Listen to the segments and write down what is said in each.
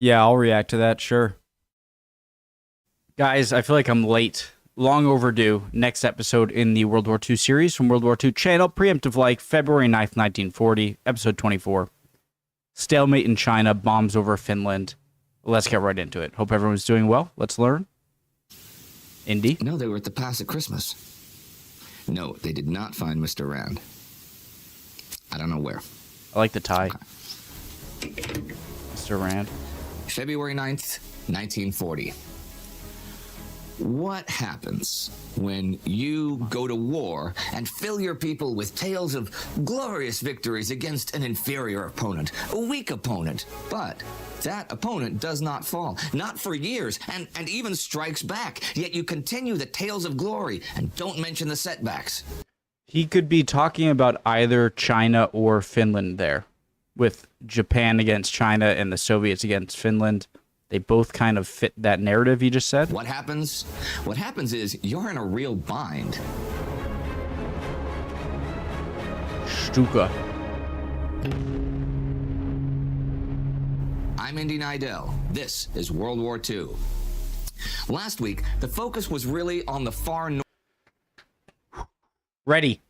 Yeah, I'll react to that, sure. Guys, I feel like I'm late. Long overdue. Next episode in the World War II series from World War II channel. Preemptive like February 9th, 1940, episode 24. Stalemate in China, bombs over Finland. Let's get right into it. Hope everyone's doing well. Let's learn. Indy? No, they were at the pass at Christmas. No, they did not find Mr. Rand. I don't know where. I like the tie. Okay. Mr. Rand. February 9th, 1940. What happens when you go to war and fill your people with tales of glorious victories against an inferior opponent, a weak opponent, but that opponent does not fall, not for years, and even strikes back, yet you continue the tales of glory and don't mention the setbacks? He could be talking about either China or Finland there, with Japan against China and the Soviets against Finland. They both kind of fit that narrative you just said. What happens? What happens is you're in a real bind. Stuka. I'm Indy Nidell. This is World War II. Last week, the focus was really on the far north. Ready.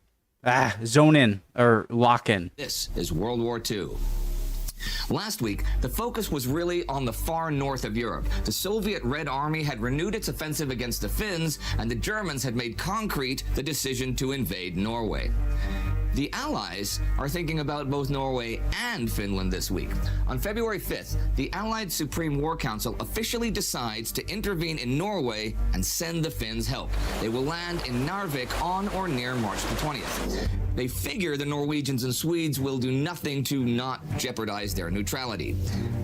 Zone in, or lock in. This is World War II. Last week, the focus was really on the far north of Europe. The Soviet Red Army had renewed its offensive against the Finns, and the Germans had made concrete the decision to invade Norway. The Allies are thinking about both Norway and Finland this week. On February 5th, the Allied Supreme War Council officially decides to intervene in Norway and send the Finns help. They will land in Narvik on or near March the 20th. They figure the Norwegians and Swedes will do nothing to not jeopardize their neutrality.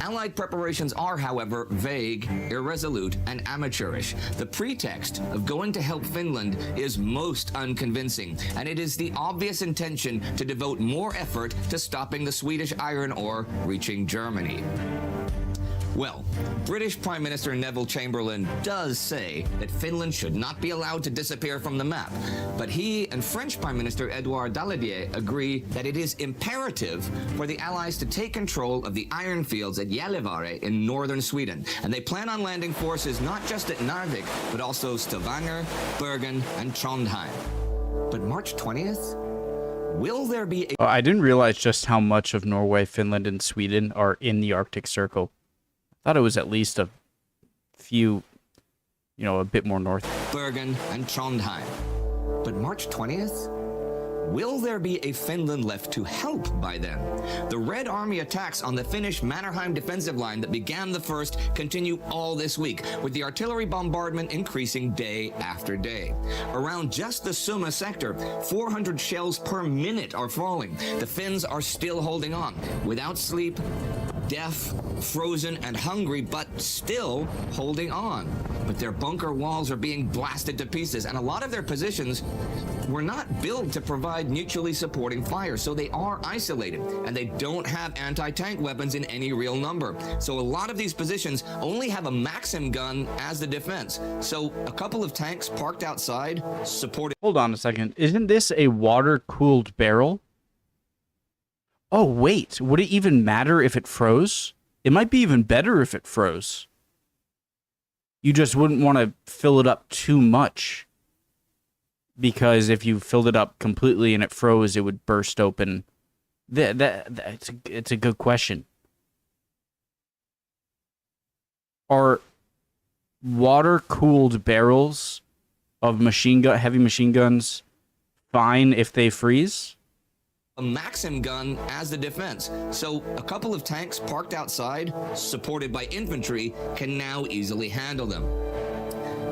Allied preparations are, however, vague, irresolute, and amateurish. The pretext of going to help Finland is most unconvincing, and it is the obvious intention to devote more effort to stopping the Swedish iron ore reaching Germany. Well, British Prime Minister Neville Chamberlain does say that Finland should not be allowed to disappear from the map, but he and French Prime Minister Edouard Daladier agree that it is imperative for the Allies to take control of the iron fields at Gällivare in northern Sweden, and they plan on landing forces not just at Narvik, but also Stavanger, Bergen, and Trondheim. But March 20th? Will there be a... I didn't realize just how much of Norway, Finland, and Sweden are in the Arctic Circle. I thought it was at least a few, a bit more north. Bergen and Trondheim. But March 20th? Will there be a Finland left to help by then? The Red Army attacks on the Finnish Mannerheim defensive line that began the 1st continue all this week, with the artillery bombardment increasing day after day. Around just the Summa sector, 400 shells per minute are falling. The Finns are still holding on, without sleep, deaf, frozen, and hungry, but still holding on. But their bunker walls are being blasted to pieces, and a lot of their positions were not built to provide mutually supporting fire, so they are isolated, and they don't have anti-tank weapons in any real number. So a lot of these positions only have a Maxim gun as the defense. So a couple of tanks parked outside supported... Hold on a second. Isn't this a water-cooled barrel? Oh, wait. Would it even matter if it froze? It might be even better if it froze. You just wouldn't want to fill it up too much. Because if you filled it up completely and it froze, it would burst open. It's a good question. Are water-cooled barrels of heavy machine guns fine if they freeze? A Maxim gun as the defense. So a couple of tanks parked outside, supported by infantry, can now easily handle them.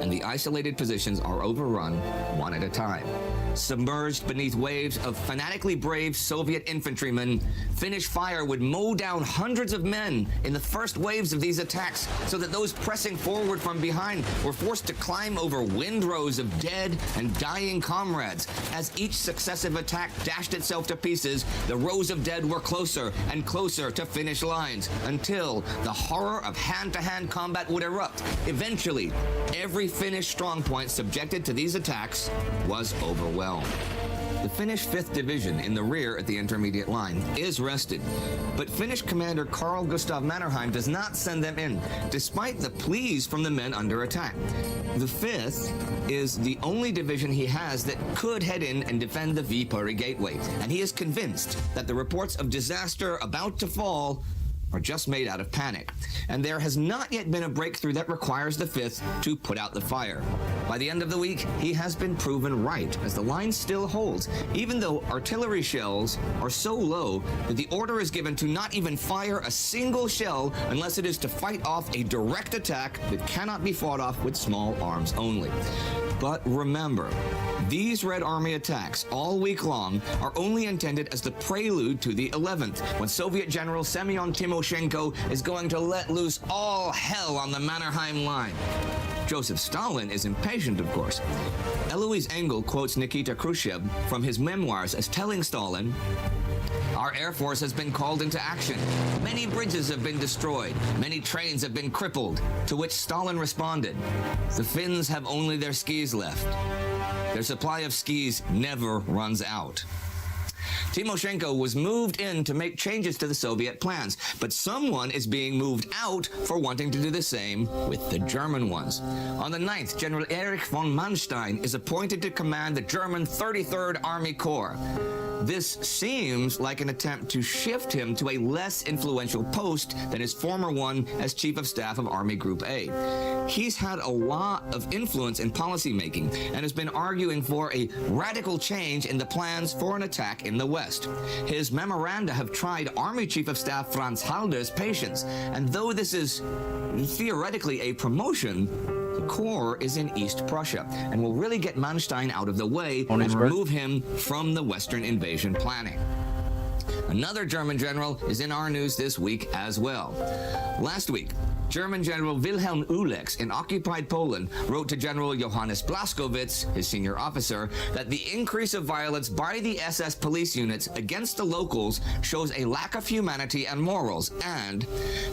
And the isolated positions are overrun one at a time. Submerged beneath waves of fanatically brave Soviet infantrymen, Finnish fire would mow down hundreds of men in the first waves of these attacks, so that those pressing forward from behind were forced to climb over windrows of dead and dying comrades. As each successive attack dashed itself to pieces, the rows of dead were closer and closer to Finnish lines, until the horror of hand-to-hand combat would erupt. Eventually, every Finnish strongpoint subjected to these attacks was overwhelmed. The Finnish 5th Division in the rear at the intermediate line is rested, but Finnish commander Carl Gustav Mannerheim does not send them in, despite the pleas from the men under attack. The 5th is the only division he has that could head in and defend the Viipuri gateway, and he is convinced that the reports of disaster about to fall are just made out of panic. And there has not yet been a breakthrough that requires the 5th to put out the fire. By the end of the week, he has been proven right, as the line still holds, even though artillery shells are so low that the order is given to not even fire a single shell unless it is to fight off a direct attack that cannot be fought off with small arms only. But remember, these Red Army attacks all week long are only intended as the prelude to the 11th, when Soviet General Semyon Timoshenko is going to let loose all hell on the Mannerheim line. Joseph Stalin is impatient, of course. Eloise Engel quotes Nikita Khrushchev from his memoirs as telling Stalin, "Our Air Force has been called into action. Many bridges have been destroyed. Many trains have been crippled." To which Stalin responded, "The Finns have only their skis left. Their supply of skis never runs out." Timoshenko was moved in to make changes to the Soviet plans, but someone is being moved out for wanting to do the same with the German ones. On the 9th, General Erich von Manstein is appointed to command the German 33rd Army Corps. This seems like an attempt to shift him to a less influential post than his former one as Chief of Staff of Army Group A. He's had a lot of influence in policymaking and has been arguing for a radical change in the plans for an attack in the West. His memoranda have tried Army Chief of Staff Franz Halder's patience, and though this is theoretically a promotion, the Corps is in East Prussia and will really get Manstein out of the way and remove him from the Western invasion planning. Another German general is in our news this week as well. Last week, German General Wilhelm Ulex in occupied Poland wrote to General Johannes Blaskowitz, his senior officer, that the increase of violence by the SS police units against the locals shows a lack of humanity and morals, and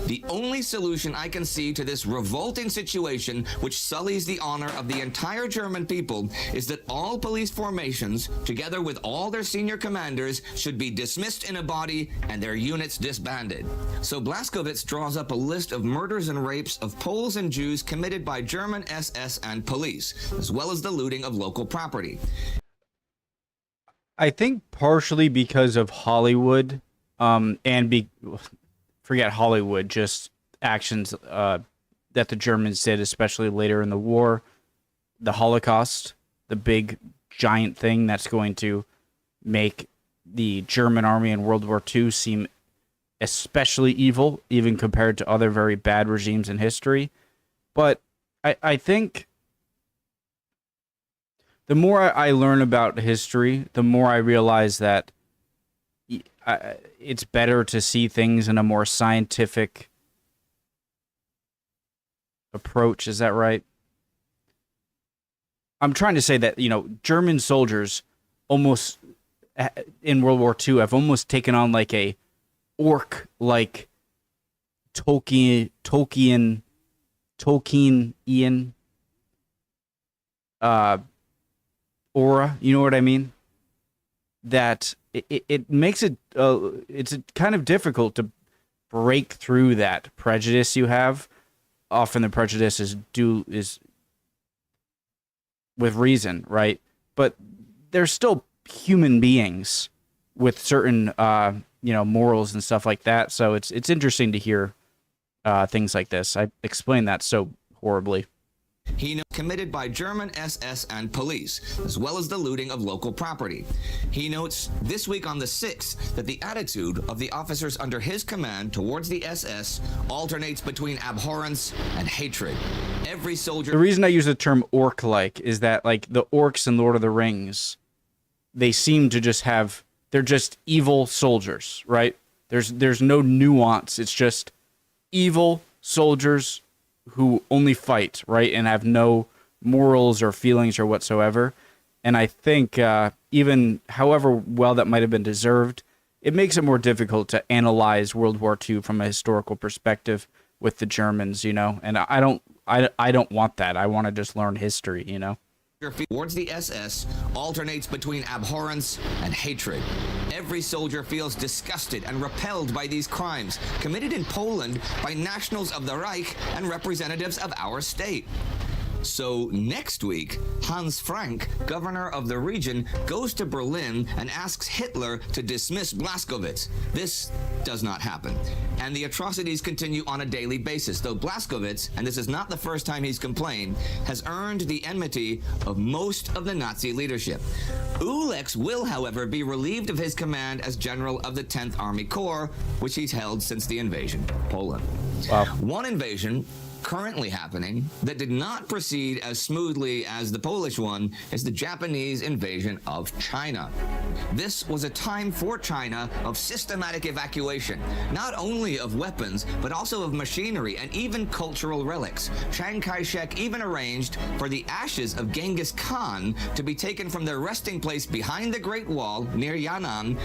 the only solution I can see to this revolting situation, which sullies the honor of the entire German people, is that all police formations, together with all their senior commanders, should be dismissed in a body and their units disbanded. So Blaskowitz draws up a list of murders and rapes of Poles and Jews committed by German SS and police, as well as the looting of local property. I think partially because of Hollywood, forget Hollywood, just actions that the Germans did, especially later in the war, the Holocaust, the big giant thing that's going to make the German army in World War II seem especially evil, even compared to other very bad regimes in history. But I think the more I learn about history, the more I realize that it's better to see things in a more scientific approach. Is that right? I'm trying to say that, German soldiers almost in World War II have almost taken on like a orc-like Tolkienian aura, you know what I mean? That it makes it it's kind of difficult to break through that prejudice you have. Often the prejudice is with reason, right? But they're still human beings with certain morals and stuff like that. So it's interesting to hear things like this. I explained that so horribly. He committed by German SS and police, as well as the looting of local property. He notes this week on the 6th that the attitude of the officers under his command towards the SS alternates between abhorrence and hatred. Every soldier... The reason I use the term orc-like is that, like, the orcs in Lord of the Rings, they seem to just have... They're just evil soldiers, right? There's no nuance. It's just evil soldiers who only fight, right? And have no morals or feelings or whatsoever. And I think even however well that might have been deserved, it makes it more difficult to analyze World War II from a historical perspective with the Germans, And I don't want that. I want to just learn history, towards the SS alternates between abhorrence and hatred. Every soldier feels disgusted and repelled by these crimes committed in Poland by nationals of the Reich and representatives of our state. So next week, Hans Frank, governor of the region, goes to Berlin and asks Hitler to dismiss Blaskowitz. This does not happen. And the atrocities continue on a daily basis, though Blaskowitz, and this is not the first time he's complained, has earned the enmity of most of the Nazi leadership. Ulex will, however, be relieved of his command as general of the 10th Army Corps, which he's held since the invasion of Poland. Wow. One invasion currently happening that did not proceed as smoothly as the Polish one is the Japanese invasion of China. This was a time for China of systematic evacuation, not only of weapons, but also of machinery and even cultural relics. Chiang Kai-shek even arranged for the ashes of Genghis Khan to be taken from their resting place behind the Great Wall near Yan'an.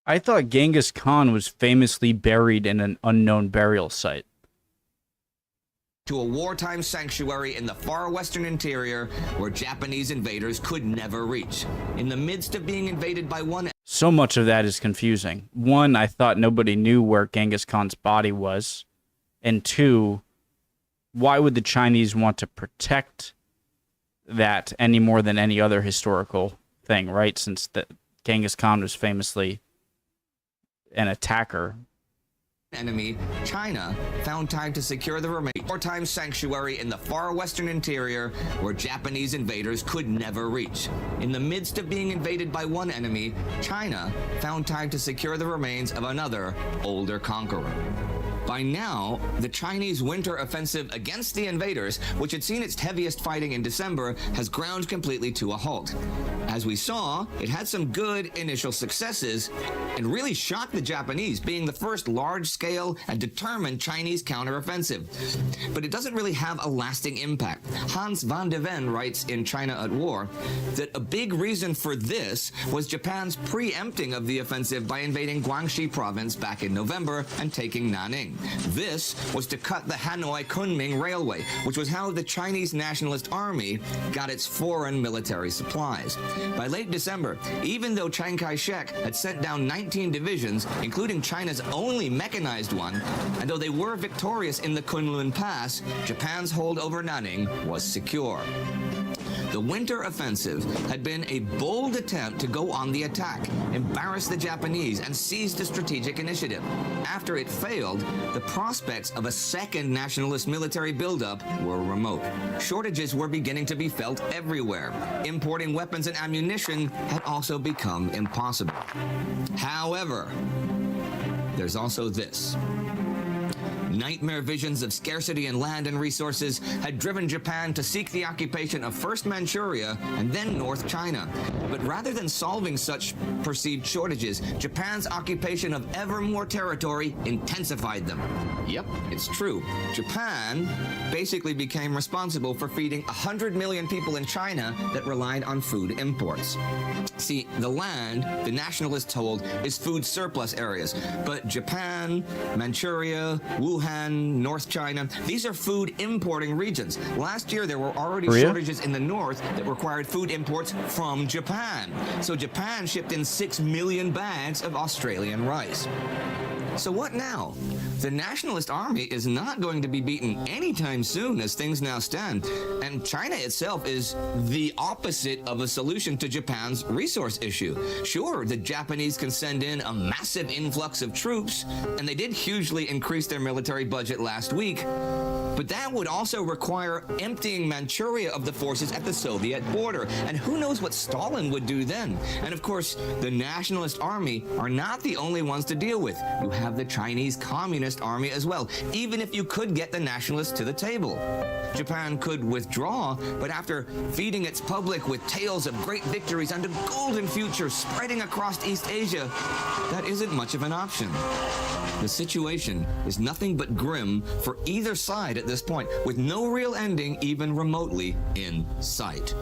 I thought Genghis Khan was famously buried in an unknown burial site. To a wartime sanctuary in the far western interior where Japanese invaders could never reach. In the midst of being invaded by one... So much of that is confusing. One, I thought nobody knew where Genghis Khan's body was. And two, why would the Chinese want to protect that any more than any other historical thing, right? Since Genghis Khan was famously an attacker. Enemy, China, found time to secure the remaining wartime sanctuary in the far western interior where Japanese invaders could never reach. In the midst of being invaded by one enemy, China found time to secure the remains of another, older conqueror. By now, the Chinese winter offensive against the invaders, which had seen its heaviest fighting in December, has ground completely to a halt. As we saw, it had some good initial successes and really shocked the Japanese, being the first large-scale and determined Chinese counteroffensive. But it doesn't really have a lasting impact. Hans van de Ven writes in China at War that a big reason for this was Japan's preempting of the offensive by invading Guangxi province back in November and taking Nanning. This was to cut the Hanoi-Kunming Railway, which was how the Chinese Nationalist Army got its foreign military supplies. By late December, even though Chiang Kai-shek had sent down 19 divisions, including China's only mechanized one, and though they were victorious in the Kunlun Pass, Japan's hold over Nanning was secure. The winter offensive had been a bold attempt to go on the attack, embarrass the Japanese, and seize the strategic initiative. After it failed, the prospects of a second nationalist military buildup were remote. Shortages were beginning to be felt everywhere. Importing weapons and ammunition had also become impossible. However, there's also this. Nightmare visions of scarcity in land and resources had driven Japan to seek the occupation of first Manchuria and then North China. But rather than solving such perceived shortages, Japan's occupation of ever more territory intensified them. Yep, it's true. Japan basically became responsible for feeding 100 million people in China that relied on food imports. See, the land the nationalists hold is food surplus areas, but Japan, Manchuria, Wuhan, North China, these are food importing regions. Last year, there were already shortages in the north that required food imports from Japan. So Japan shipped in 6 million bags of Australian rice. So what now? The Nationalist Army is not going to be beaten anytime soon as things now stand, and China itself is the opposite of a solution to Japan's resource issue. Sure, the Japanese can send in a massive influx of troops, and they did hugely increase their military budget last week, but that would also require emptying Manchuria of the forces at the Soviet border, and who knows what Stalin would do then. And of course, the Nationalist Army are not the only ones to deal with. You have the Chinese Communist Army as well, even if you could get the nationalists to the table. Japan could withdraw, but after feeding its public with tales of great victories and a golden future spreading across East Asia, that isn't much of an option. The situation is nothing but grim for either side at this point, with no real ending even remotely in sight.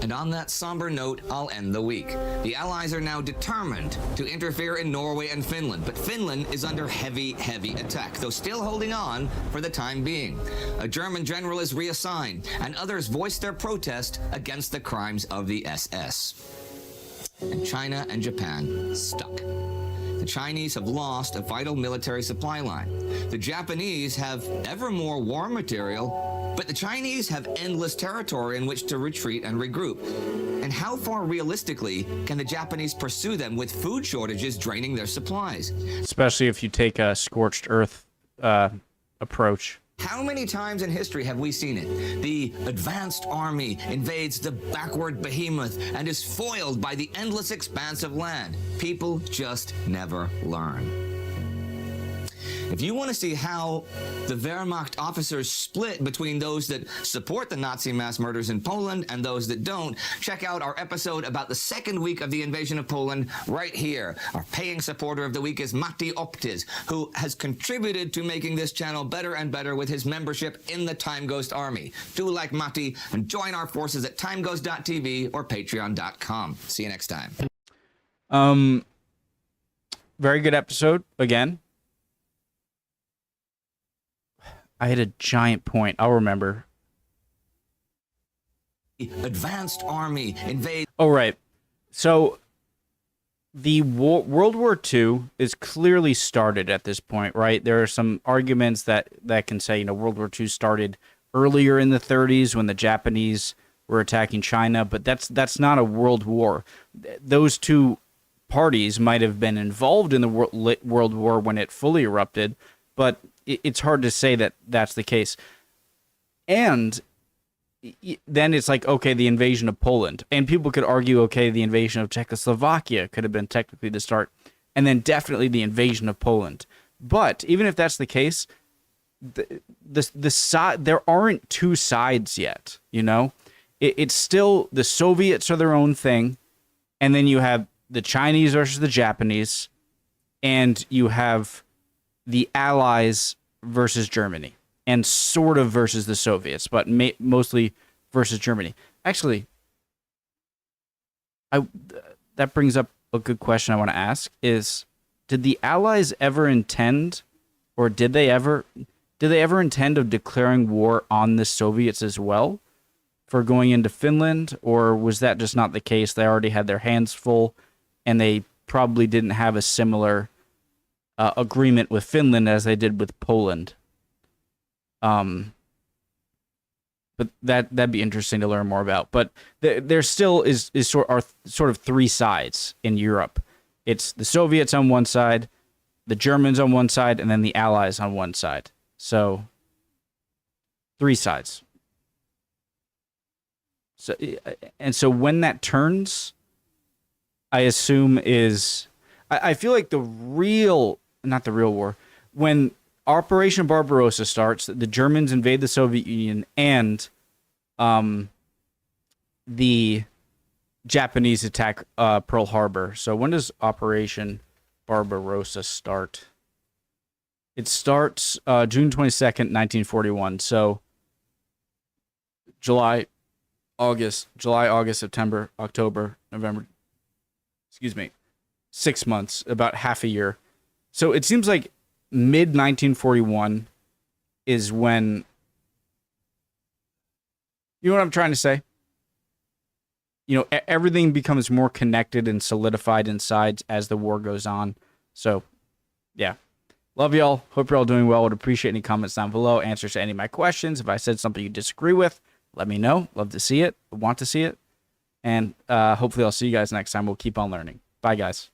And on that somber note, I'll end the week. The Allies are now determined to interfere in Norway and Finland, but Finland is under heavy attack, though still holding on for the time being. A German general is reassigned, and others voice their protest against the crimes of the SS. And China and Japan stuck. The Chinese have lost a vital military supply line. The Japanese have ever more war material, but the Chinese have endless territory in which to retreat and regroup. And how far realistically can the Japanese pursue them with food shortages draining their supplies? Especially if you take a scorched earth approach. How many times in history have we seen it? The advanced army invades the backward behemoth and is foiled by the endless expanse of land. People just never learn. If you want to see how the Wehrmacht officers split between those that support the Nazi mass murders in Poland and those that don't, check out our episode about the second week of the invasion of Poland right here. Our paying supporter of the week is Matti Optis, who has contributed to making this channel better and better with his membership in the Time Ghost Army. Do like Matti and join our forces at timeghost.tv or patreon.com. See you next time. Very good episode again. I had a giant point. I'll remember. Advanced army invade. Oh, right. So the World War II is clearly started at this point, right? There are some arguments that can say, World War II started earlier in the 30s when the Japanese were attacking China, but that's not a world war. Those two parties might have been involved in the World War when it fully erupted, but it's hard to say that that's the case. And then it's like, okay, the invasion of Poland. And people could argue, okay, the invasion of Czechoslovakia could have been technically the start. And then definitely the invasion of Poland. But even if that's the case, there aren't two sides yet, It's still the Soviets are their own thing. And then you have the Chinese versus the Japanese. And you have the Allies versus Germany, and sort of versus the Soviets, but mostly versus Germany. Actually, that brings up a good question I want to ask is, did the Allies ever intend, or did they ever intend of declaring war on the Soviets as well for going into Finland, or was that just not the case? They already had their hands full, and they probably didn't have a similar agreement with Finland as they did with Poland. But that'd be interesting to learn more about. But there still is sort of three sides in Europe. It's the Soviets on one side, the Germans on one side, and then the Allies on one side. So three sides. So when that turns, I assume is I feel like not the real war, when Operation Barbarossa starts, the Germans invade the Soviet Union, and the Japanese attack Pearl Harbor. So when does Operation Barbarossa start? It starts June 22nd, 1941. So July, August, September, October, November. 6 months, about half a year. So it seems like mid-1941 is when... You know what I'm trying to say? Everything becomes more connected and solidified inside as the war goes on. So, yeah. Love y'all. Hope you're all doing well. Would appreciate any comments down below. Answers to any of my questions. If I said something you disagree with, let me know. Love to see it. Want to see it. And hopefully I'll see you guys next time. We'll keep on learning. Bye, guys.